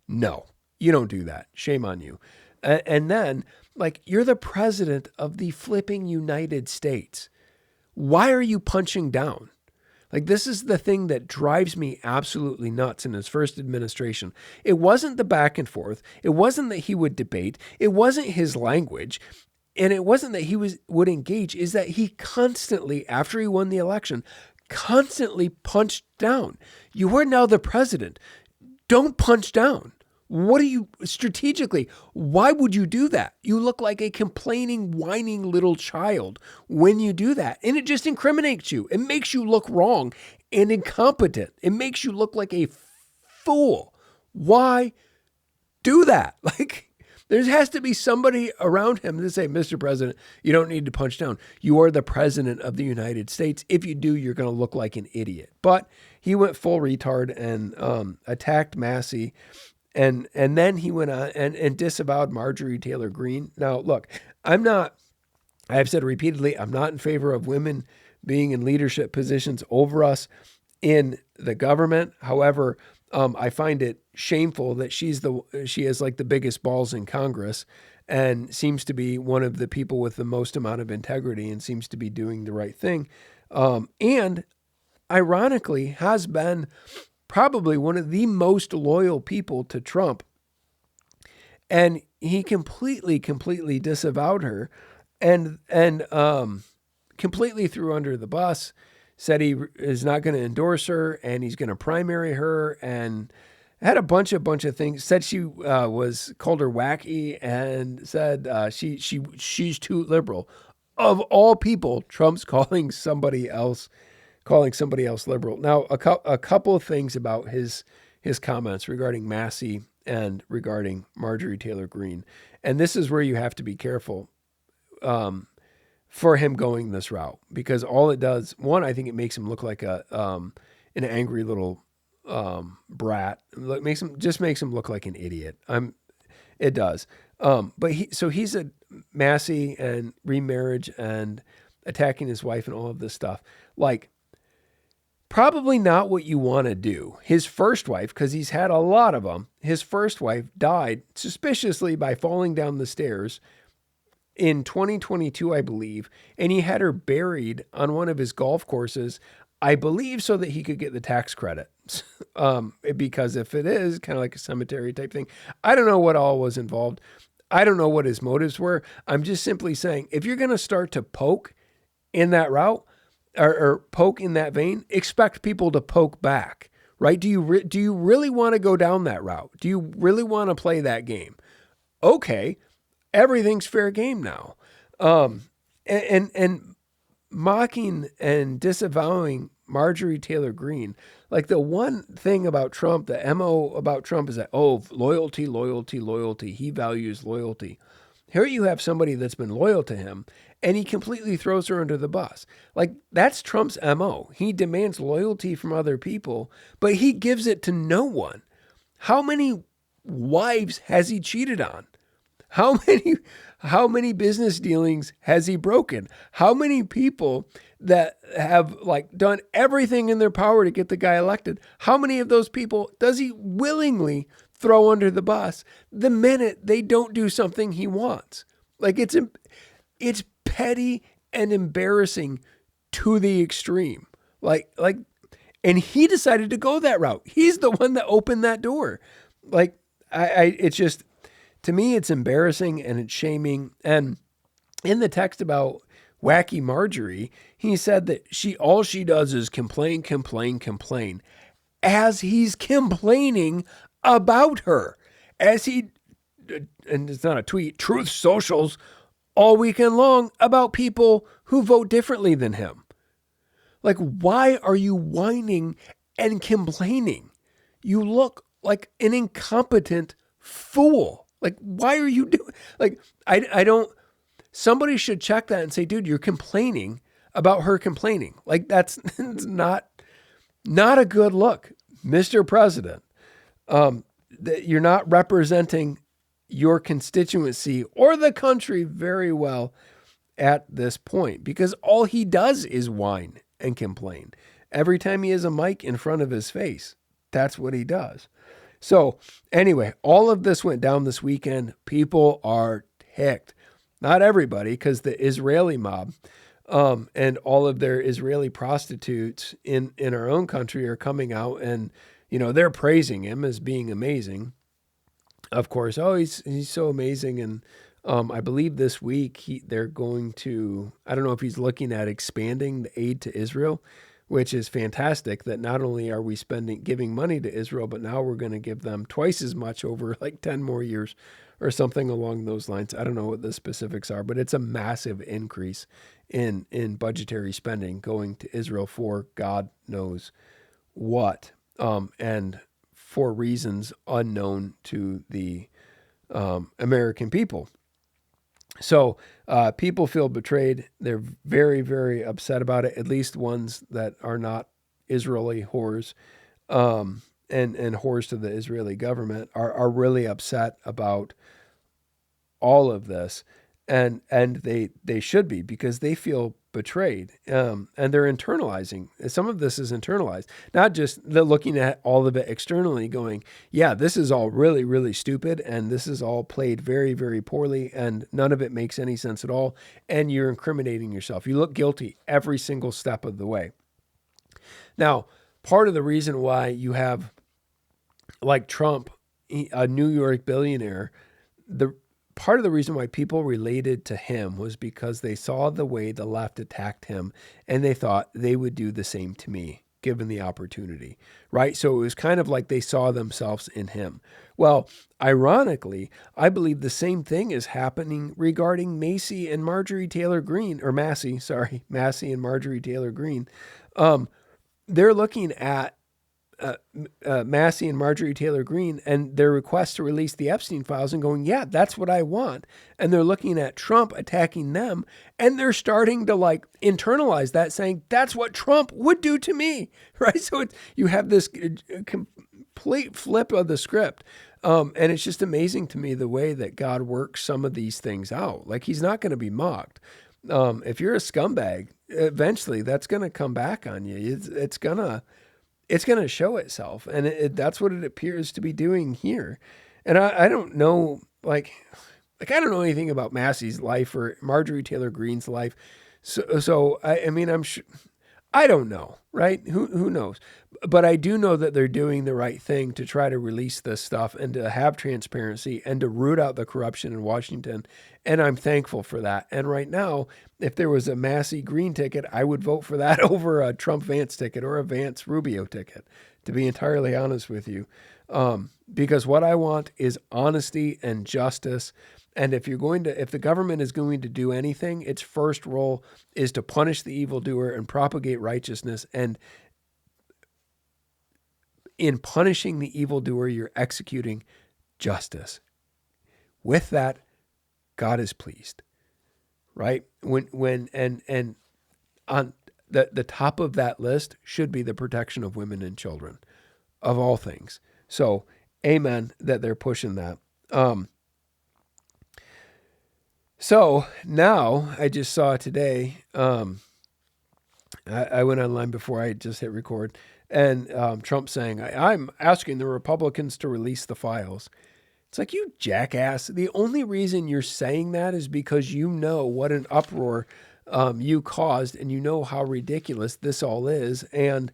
no, you don't do that. Shame on you. And then, like, you're the president of the flipping United States. Why are you punching down? Like, this is the thing that drives me absolutely nuts in his first administration. It wasn't the back and forth. It wasn't that he would debate. It wasn't his language. And it wasn't that he would engage. Is that he constantly, after he won the election, constantly punched down. You are now the president. Don't punch down. What are you strategically? Why would you do that? You look like a complaining, whining little child when you do that. And it just incriminates you. It makes you look wrong and incompetent. It makes you look like a fool. Why do that? Like, there has to be somebody around him to say, Mr. President, you don't need to punch down. You are the president of the United States. If you do, you're going to look like an idiot. But he went full retard and attacked Massie. And then he went on and disavowed Marjorie Taylor Greene. Now, look, I have said repeatedly, I'm not in favor of women being in leadership positions over us in the government. However, I find it shameful that she has like the biggest balls in Congress and seems to be one of the people with the most amount of integrity and seems to be doing the right thing. And ironically has been probably one of the most loyal people to Trump. And he completely disavowed her and completely threw under the bus, said he is not going to endorse her and he's going to primary her, and had a bunch of things. Said she called her wacky, and said she's too liberal. Of all people, Trump's calling somebody else liberal. Now, a couple of things about his comments regarding Massey and regarding Marjorie Taylor Greene, and this is where you have to be careful for him going this route, because all it does, one, I think it makes him look like an angry little brat. It makes him look like an idiot. It does. But he's a Massey and remarriage and attacking his wife and all of this stuff. Like, probably not what you want to do. His first wife, because he's had a lot of them, his first wife died suspiciously by falling down the stairs in 2022, I believe, and he had her buried on one of his golf courses, I believe, so that he could get the tax credit. Because if it is kind of like a cemetery type thing, I don't know what all was involved. I don't know what his motives were. I'm just simply saying, if you're going to start to poke in that route or poke in that vein, expect people to poke back, right? Do you really want to go down that route? Do you really want to play that game? Okay. Everything's fair game now. And mocking and disavowing Marjorie Taylor Greene, like, the one thing about Trump, the MO about Trump is that, loyalty. He values loyalty. Here you have somebody that's been loyal to him, and he completely throws her under the bus. Like, that's Trump's MO. He demands loyalty from other people, but he gives it to no one. How many wives has he cheated on? How many business dealings has he broken? How many people that have like done everything in their power to get the guy elected? How many of those people does he willingly throw under the bus the minute they don't do something he wants? Like, it's petty and embarrassing to the extreme. Like, and he decided to go that route. He's the one that opened that door. Like, it's just, to me, it's embarrassing and it's shaming. And in the text about wacky Marjorie, he said that all she does is complain, as he's complaining about her, and it's not a tweet, Truth Socials all weekend long about people who vote differently than him. Like, why are you whining and complaining? You look like an incompetent fool. Like, why are you doing, like, I don't, somebody should check that and say, dude, you're complaining about her complaining. Like, that's not a good look, Mr. President. That you're not representing your constituency or the country very well at this point, because all he does is whine and complain. Every time he has a mic in front of his face, that's what he does. So anyway, all of this went down this weekend. People are ticked. Not everybody, because the Israeli mob and all of their Israeli prostitutes in our own country are coming out and, they're praising him as being amazing. Of course, he's so amazing. And I believe this week they're going to, I don't know if he's looking at expanding the aid to Israel, which is fantastic, that not only are we giving money to Israel, but now we're going to give them twice as much over like 10 more years or something along those lines. I don't know what the specifics are, but it's a massive increase in budgetary spending going to Israel for God knows what, and for reasons unknown to the American people. So people feel betrayed. They're very, very upset about it, at least ones that are not Israeli whores and whores to the Israeli government are really upset about all of this. And they should be, because they feel betrayed, and they're internalizing. Some of this is internalized, not just looking at all of it externally going, yeah, this is all really, really stupid, and this is all played very, very poorly, and none of it makes any sense at all, and you're incriminating yourself. You look guilty every single step of the way. Now, part of the reason why you have, like Trump, a New York billionaire, the part of the reason why people related to him was because they saw the way the left attacked him and they thought they would do the same to me given the opportunity, right? So it was kind of like they saw themselves in him. Well, ironically, I believe the same thing is happening regarding Macy and Marjorie Taylor Greene, or Massey, sorry, Massey and Marjorie Taylor Greene. They're looking at Massey and Marjorie Taylor Greene and their request to release the Epstein files and going, yeah, that's what I want. And they're looking at Trump attacking them and they're starting to like internalize that, saying that's what Trump would do to me, right? So you have this complete flip of the script. And it's just amazing to me the way that God works some of these things out. Like he's not going to be mocked. If you're a scumbag, eventually that's going to come back on you. It's going to show itself. And that's what it appears to be doing here. And I don't know, like I don't know anything about Massey's life or Marjorie Taylor Greene's life. So I mean, I'm sure, I don't know, right? Who knows? But I do know that they're doing the right thing to try to release this stuff and to have transparency and to root out the corruption in Washington. And I'm thankful for that. And right now, if there was a Massey Green ticket, I would vote for that over a Trump Vance ticket or a Vance Rubio ticket, to be entirely honest with you. Because what I want is honesty and justice. And if the government is going to do anything, its first role is to punish the evildoer and propagate righteousness. And in punishing the evildoer, you're executing justice. With that, God is pleased, right? And on the top of that list should be the protection of women and children, of all things. So, amen that they're pushing that. So now I just saw today, I went online before I just hit record, and Trump saying, I'm asking the Republicans to release the files. It's like, you jackass. The only reason you're saying that is because you know what an uproar you caused, and you know how ridiculous this all is. And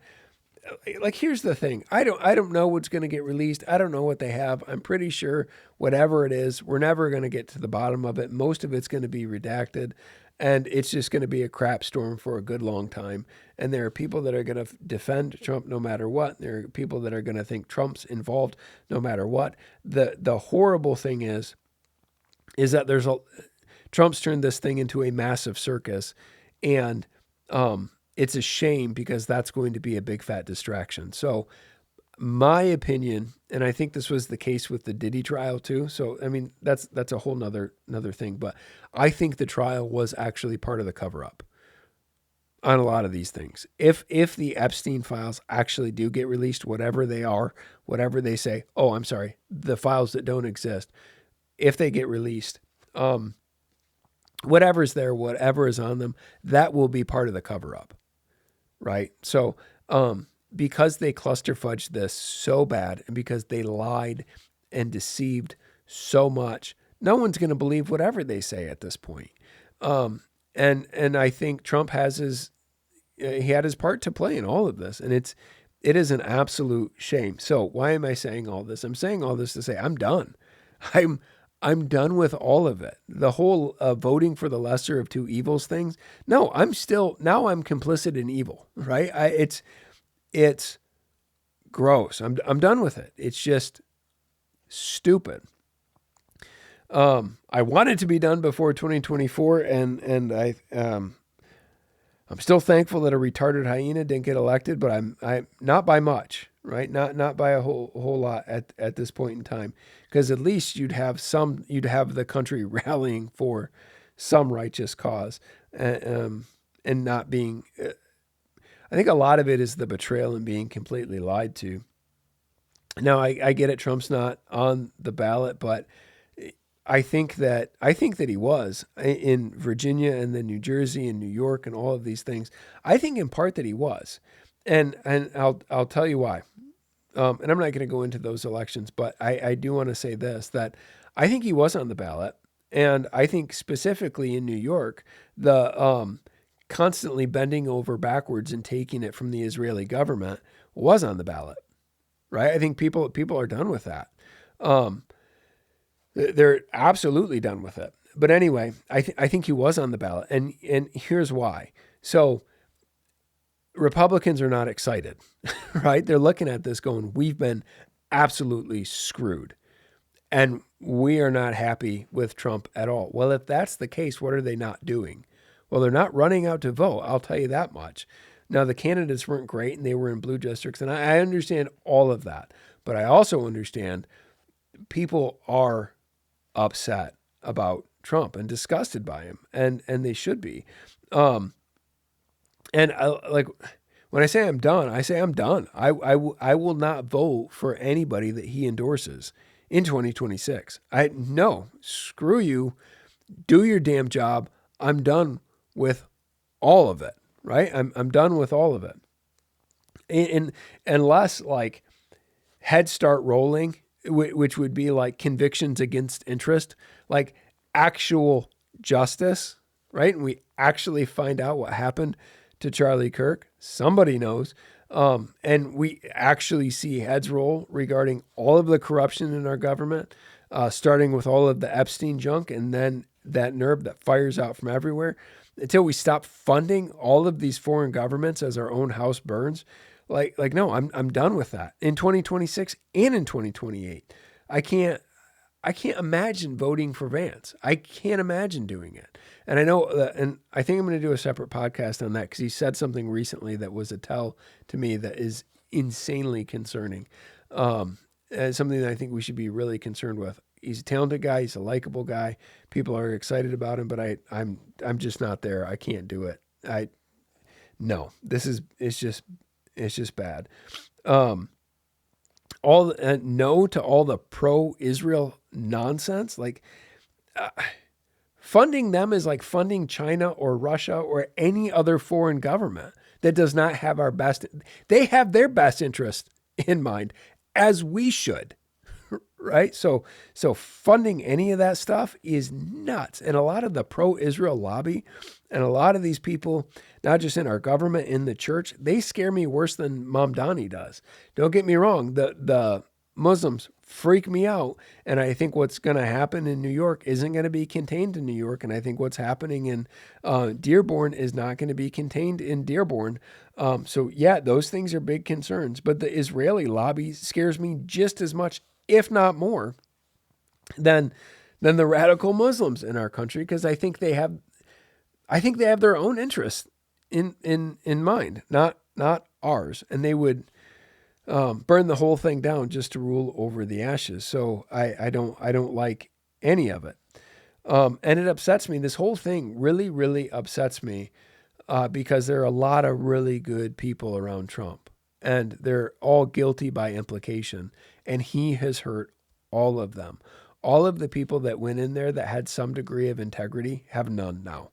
like, here's the thing. I don't know what's going to get released. I don't know what they have. I'm pretty sure whatever it is, we're never going to get to the bottom of it. Most of it's going to be redacted, and it's just going to be a crap storm for a good long time. And there are people that are going to defend Trump no matter what. There are people that are going to think Trump's involved no matter what. The horrible thing is that Trump's turned this thing into a massive circus, and it's a shame because that's going to be a big fat distraction. So my opinion, and I think this was the case with the Diddy trial too. So, I mean, that's a whole nother thing, but I think the trial was actually part of the cover up on a lot of these things. If the Epstein files actually do get released, whatever they are, whatever they say, the files that don't exist, if they get released, whatever's there, whatever is on them, that will be part of the cover up. Right. So, because they clusterfudged this so bad and because they lied and deceived so much, no one's going to believe whatever they say at this point. And I think Trump had his part to play in all of this, and it is an absolute shame. So why am I saying all this? I'm saying all this to say I'm done. I'm done with all of it. The whole voting for the lesser of two evils things. No, I'm complicit in evil, right? It's gross. I'm done with it. It's just stupid. I want it to be done before 2024, and I'm still thankful that a retarded hyena didn't get elected, but I'm not by much, right? Not by a whole lot at this point in time, because at least you'd have the country rallying for some righteous cause, and not being. I think a lot of it is the betrayal and being completely lied to. Now I get it. Trump's not on the ballot, but I think that he was in Virginia and then New Jersey and New York and all of these things. I think in part that he was, and I'll tell you why. And I'm not going to go into those elections, but I do want to say this, that I think he was on the ballot, and I think specifically in New York, the constantly bending over backwards and taking it from the Israeli government was on the ballot, right? I think people are done with that. They're absolutely done with it. But anyway, I think he was on the ballot, and here's why. So Republicans are not excited, right? They're looking at this going, we've been absolutely screwed, and we are not happy with Trump at all. Well, if that's the case, what are they not doing? Well, they're not running out to vote. I'll tell you that much. Now, the candidates weren't great, and they were in blue districts, and I understand all of that. But I also understand people are upset about Trump and disgusted by him, and they should be. And like when I say I'm done, I say I'm done. I will not vote for anybody that he endorses in 2026. No, screw you. Do your damn job. I'm done with all of it. Right? I'm done with all of it. And unless like heads start rolling, which would be like convictions against interest, like actual justice, right? And we actually find out what happened to Charlie Kirk. Somebody knows. And we actually see heads roll regarding all of the corruption in our government, starting with all of the Epstein junk and then that nerve that fires out from everywhere. Until we stop funding all of these foreign governments as our own house burns. Like no, I'm done with that in 2026 and in 2028. I can't imagine voting for Vance. I can't imagine doing it. And I know that, and I think I'm going to do a separate podcast on that because he said something recently that was a tell to me that is insanely concerning. Something that I think we should be really concerned with. He's a talented guy. He's a likable guy. People are excited about him, but I'm just not there. I can't do it. No, it's just bad. No to all the pro-Israel nonsense. Like funding them is like funding China or Russia or any other foreign government that does not have our best. They have their best interest in mind, as we should. Right? So funding any of that stuff is nuts. And a lot of the pro-Israel lobby and a lot of these people, not just in our government, in the church, they scare me worse than Mamdani does. Don't get me wrong. The Muslims freak me out. And I think what's going to happen in New York isn't going to be contained in New York. And I think what's happening in Dearborn is not going to be contained in Dearborn. So yeah, those things are big concerns. But the Israeli lobby scares me just as much, if not more, than the radical Muslims in our country, because I think they have their own interests in mind, not ours, and they would burn the whole thing down just to rule over the ashes. So I don't like any of it, and it upsets me. This whole thing really, really upsets me because there are a lot of really good people around Trump. And they're all guilty by implication. And he has hurt all of them. All of the people that went in there that had some degree of integrity have none now.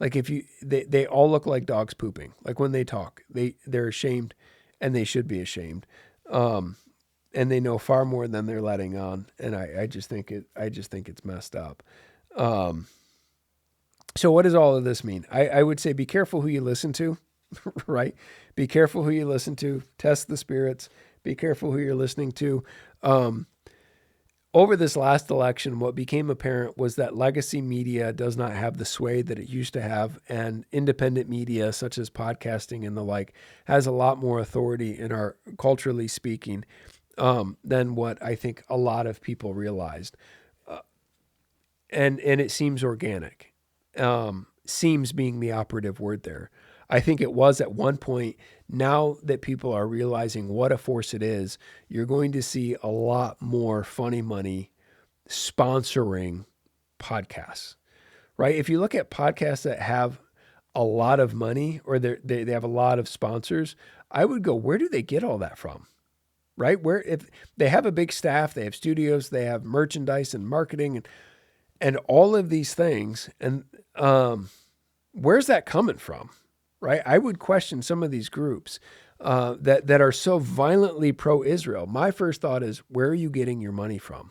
Like they all look like dogs pooping. Like when they talk, they're ashamed, and they should be ashamed. And they know far more than they're letting on. And I just think it's messed up. So what does all of this mean? I would say be careful who you listen to. Right? Be careful who you listen to. Test the spirits. Be careful who you're listening to. Over this last election, what became apparent was that legacy media does not have the sway that it used to have, and independent media, such as podcasting and the like, has a lot more authority in our culturally speaking than what I think a lot of people realized. And it seems organic. Seems being the operative word there. I think it was at one point. Now that people are realizing what a force it is, you're going to see a lot more funny money sponsoring podcasts, right? If you look at podcasts that have a lot of money or they have a lot of sponsors, I would go, where do they get all that from? Right? Where, if they have a big staff, they have studios, they have merchandise and marketing, and and all of these things. And where's that coming from? Right? I would question some of these groups that are so violently pro-Israel. My first thought is, where are you getting your money from?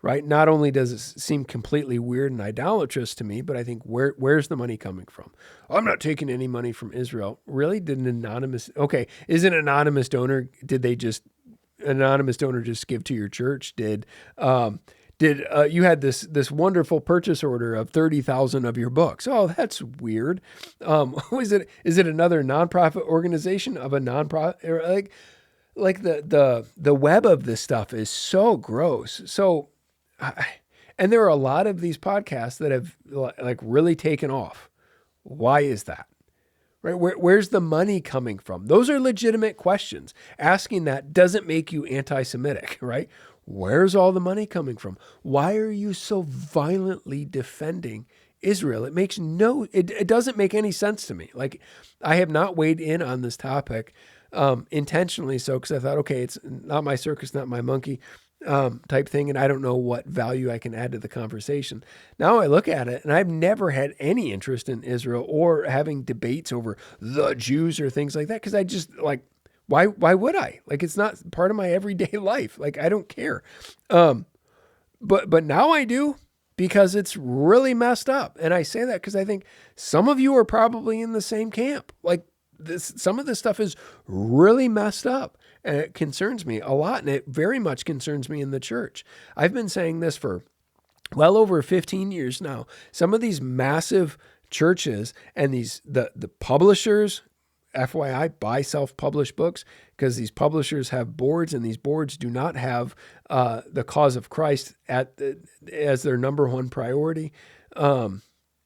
Right? Not only does it seem completely weird and idolatrous to me, but I think where's the money coming from? I'm not taking any money from Israel. Really? Is an anonymous donor? Anonymous donor just give to your church? Did you had this wonderful purchase order of 30,000 of your books? Oh, that's weird. Is it another nonprofit organization of a nonprofit? Like the web of this stuff is so gross. So, and there are a lot of these podcasts that have like really taken off. Why is that? Right? Where's the money coming from? Those are legitimate questions. Asking that doesn't make you anti-Semitic, right? Where's all the money coming from? Why are you so violently defending Israel? It doesn't make any sense to me. Like, I have not weighed in on this topic intentionally so, because I thought, okay, it's not my circus, not my monkey type thing, and I don't know what value I can add to the conversation. Now I look at it, and I've never had any interest in Israel or having debates over the Jews or things like that, because I just, like, why would I? Like, it's not part of my everyday life. Like, I don't care. But now I do, because it's really messed up. And I say that because I think some of you are probably in the same camp. Like, some of this stuff is really messed up, and it concerns me a lot, and it very much concerns me in the church. I've been saying this for well over 15 years now. Some of these massive churches and the publishers, FYI, buy self-published books, because these publishers have boards, and these boards do not have the cause of Christ as their number one priority.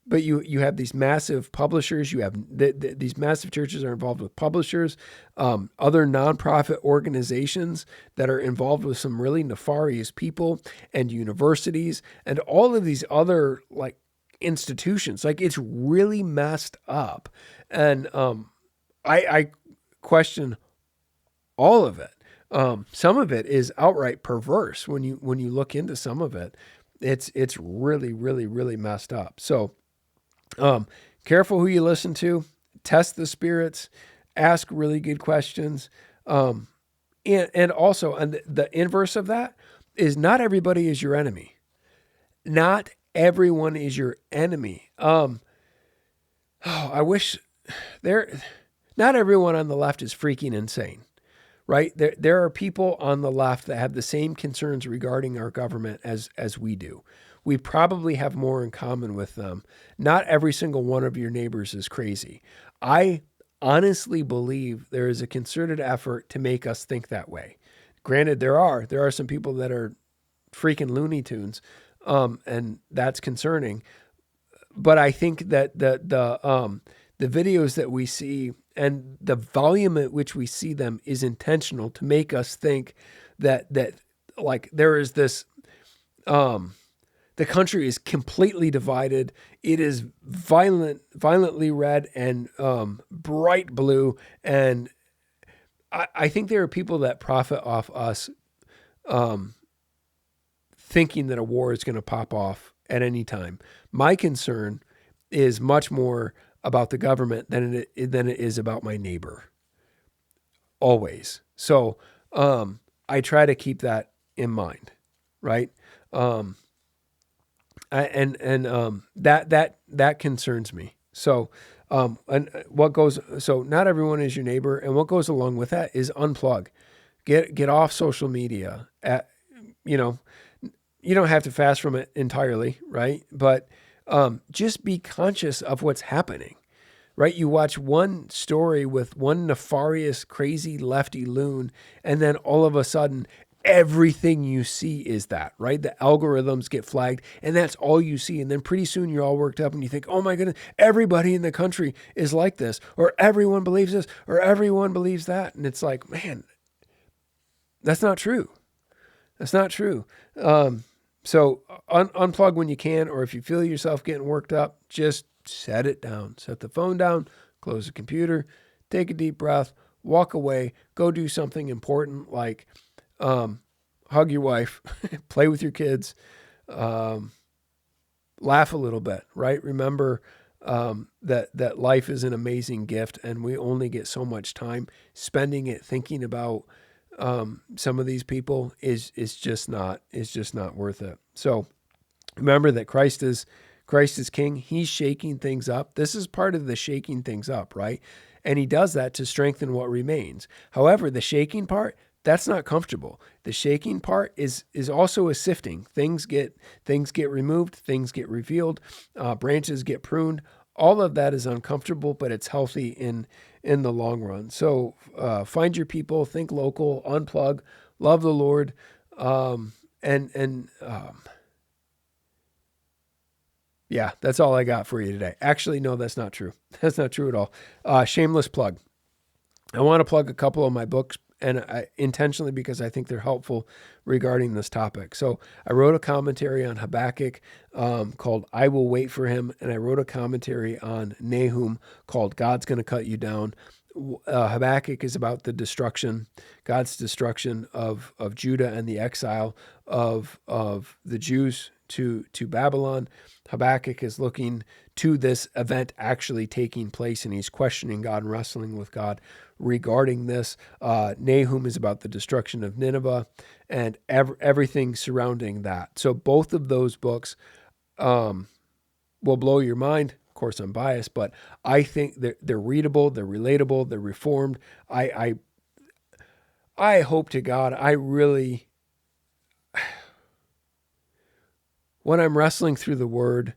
But you have these massive publishers. You have these massive churches are involved with publishers, other nonprofit organizations that are involved with some really nefarious people, and universities, and all of these other like institutions. Like, it's really messed up, and I question all of it. Some of it is outright perverse when you look into some of it. It's really, really, really messed up. So. Careful who you listen to, test the spirits, ask really good questions. And also, and the inverse of that is, not everybody is your enemy. Not everyone is your enemy. I wish not everyone on the left is freaking insane, right? There are people on the left that have the same concerns regarding our government as we do. We probably have more in common with them. Not every single one of your neighbors is crazy. I honestly believe there is a concerted effort to make us think that way. Granted, there are some people that are freaking Looney Tunes, and that's concerning. But I think that the videos that we see and the volume at which we see them is intentional to make us think that like there is this. The country is completely divided. It is violently red and bright blue. And I think there are people that profit off us thinking that a war is going to pop off at any time. My concern is much more about the government than it is about my neighbor. Always. So I try to keep that in mind, right? That concerns me. So, so not everyone is your neighbor, and what goes along with that is unplug, get off social media. You don't have to fast from it entirely, right? But just be conscious of what's happening, right? You watch one story with one nefarious, crazy lefty loon, and then all of a sudden, everything you see is that, right? The algorithms get flagged, and that's all you see. And then pretty soon you're all worked up and you think, oh my goodness, everybody in the country is like this, or everyone believes this, or everyone believes that. And it's like, man, that's not true. That's not true. So unplug when you can, or if you feel yourself getting worked up, just set it down. Set the phone down, close the computer, take a deep breath, walk away, go do something important like hug your wife, play with your kids, laugh a little bit, right? Remember that life is an amazing gift, and we only get so much time. Spending it thinking about some of these people is just not worth it. So remember that Christ is king. He's shaking things up. This is part of the shaking things up, right? And he does that to strengthen what remains. However, the shaking part, that's not comfortable. The shaking part is also a sifting. Things get removed, things get revealed, branches get pruned. All of that is uncomfortable, but it's healthy in the long run. So find your people, think local, unplug, love the Lord, yeah, that's all I got for you today. Actually, no, that's not true. That's not true at all. Shameless plug. I want to plug a couple of my books, and intentionally because I think they're helpful regarding this topic. So I wrote a commentary on Habakkuk called I Will Wait for Him, and I wrote a commentary on Nahum called God's Going to Cut You Down. Habakkuk is about the destruction, God's destruction of Judah and the exile of the Jews to Babylon. Habakkuk is looking to this event actually taking place, and he's questioning God and wrestling with God regarding this. Nahum is about the destruction of Nineveh and everything surrounding that. So both of those books will blow your mind. Of course, I'm biased, but I think they're readable, they're relatable, they're reformed. I hope to God, when I'm wrestling through the word,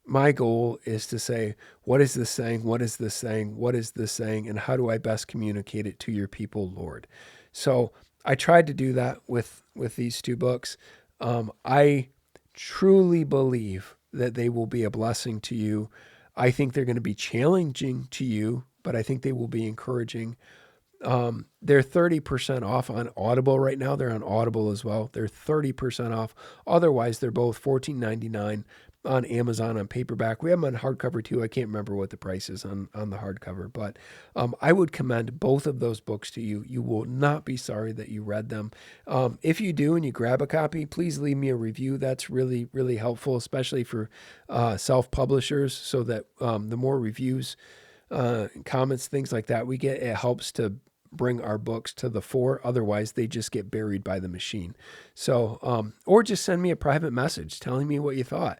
my goal is to say, what is this saying? What is this saying? What is this saying? And how do I best communicate it to your people, Lord? So I tried to do that with these two books. I truly believe that they will be a blessing to you. I think they're going to be challenging to you, but I think they will be encouraging. They're 30% off on Audible right now. They're on Audible as well. They're 30% off. Otherwise, they're both $14.99 on Amazon on paperback. We have them on hardcover too. I can't remember what the price is on the hardcover, but I would commend both of those books to you. You will not be sorry that you read them. If you do and you grab a copy, please leave me a review. That's really, really helpful, especially for self-publishers, so that the more reviews, comments, things like that we get, it helps to bring our books to the fore. Otherwise, they just get buried by the machine. So, or just send me a private message telling me what you thought.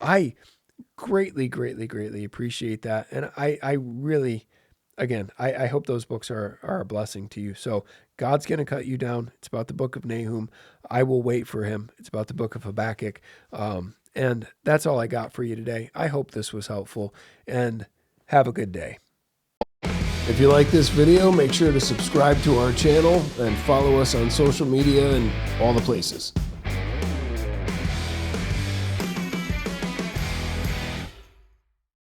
I greatly, greatly, greatly appreciate that. And I really, again, I hope those books are a blessing to you. So God's going to cut you down. It's about the book of Nahum. I Will Wait for Him. It's about the book of Habakkuk. And that's all I got for you today. I hope this was helpful, and have a good day. If you like this video, make sure to subscribe to our channel and follow us on social media and all the places.